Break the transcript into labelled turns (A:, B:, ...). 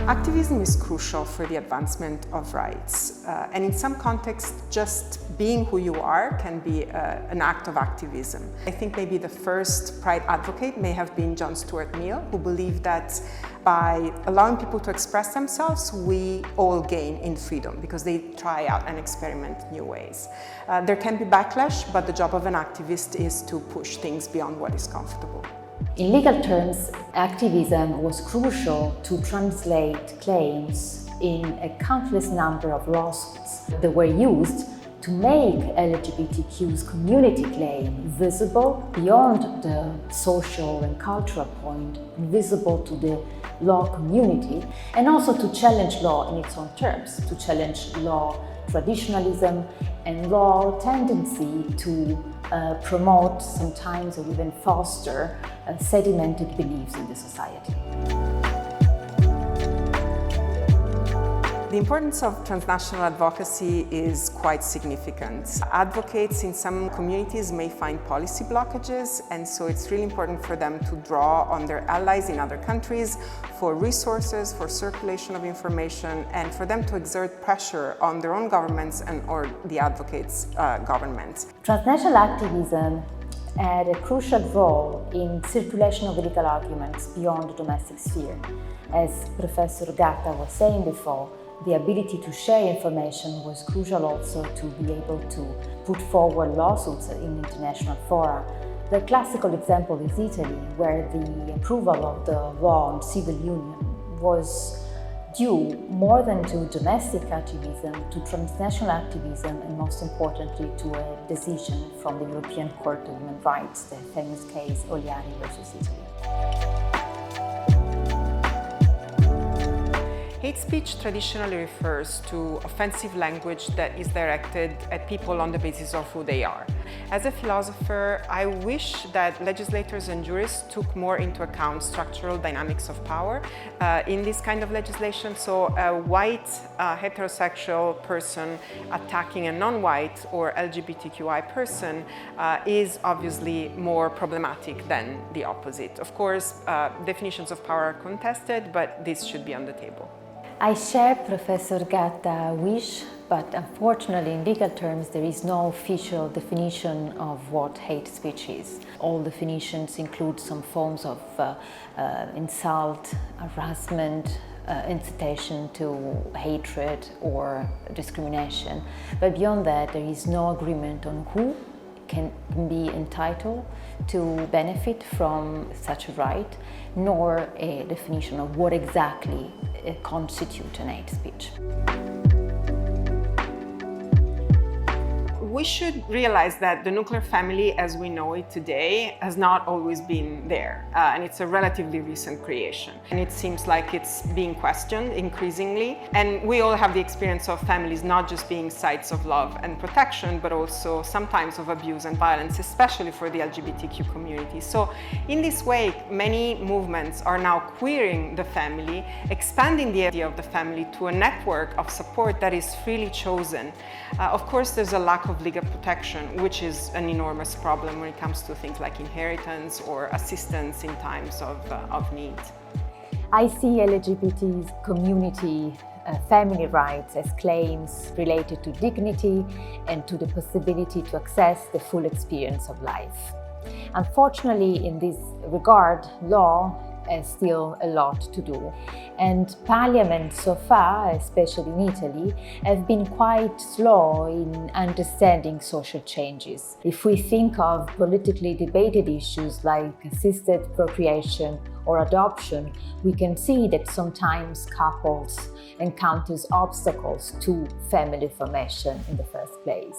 A: Activism is crucial for the advancement of rights, and in some contexts, just being who you are can be an act of activism. I think maybe the first Pride advocate may have been John Stuart Mill, who believed that by allowing people to express themselves, we all gain in freedom because they try out and experiment new ways. There can be backlash, but the job of an activist is to push things beyond what is comfortable.
B: In legal terms, activism was crucial to translate claims in a countless number of lawsuits that were used to make LGBTQ's community claim visible beyond the social and cultural point, visible to the law community, and also to challenge law in its own terms, to challenge law traditionalism and law tendency to promote sometimes or even foster sedimented beliefs in the society.
A: The importance of transnational advocacy is quite significant. Advocates in some communities may find policy blockages, and so it's really important for them to draw on their allies in other countries for resources, for circulation of information, and for them to exert pressure on their own governments or the advocates' governments.
B: Transnational activism had a crucial role in circulation of legal arguments beyond the domestic sphere. As Professor Gatta was saying before, the ability to share information was crucial also to be able to put forward lawsuits in international fora. The classical example is Italy, where the approval of the law on civil union was due more than to domestic activism, to transnational activism, and most importantly to a decision from the European Court of Human Rights, the famous case Oliari versus Italy.
A: Hate speech traditionally refers to offensive language that is directed at people on the basis of who they are. As a philosopher, I wish that legislators and jurists took more into account structural dynamics of power in this kind of legislation. So a white heterosexual person attacking a non-white or LGBTQI person is obviously more problematic than the opposite. Of course, definitions of power are contested, but this should be on the table.
B: I share Professor Gatta's wish, but unfortunately in legal terms there is no official definition of what hate speech is. All definitions include some forms of insult, harassment, incitation to hatred or discrimination. But beyond that there is no agreement on who can be entitled to benefit from such a right, nor a definition of what exactly constitutes an hate speech.
A: We should realize that the nuclear family as we know it today has not always been there, and it's a relatively recent creation. And it seems like it's being questioned increasingly. And we all have the experience of families not just being sites of love and protection, but also sometimes of abuse and violence, especially for the LGBTQ community. So in this way, many movements are now queering the family, expanding the idea of the family to a network of support that is freely chosen. Of course, there's a lack of legal protection, which is an enormous problem when it comes to things like inheritance or assistance in times of need.
B: I see LGBT community family rights as claims related to dignity and to the possibility to access the full experience of life. Unfortunately, in this regard, law has still a lot to do. And Parliament so far, especially in Italy, have been quite slow in understanding social changes. If we think of politically debated issues like assisted procreation or adoption, we can see that sometimes couples encounter obstacles to family formation in the first place.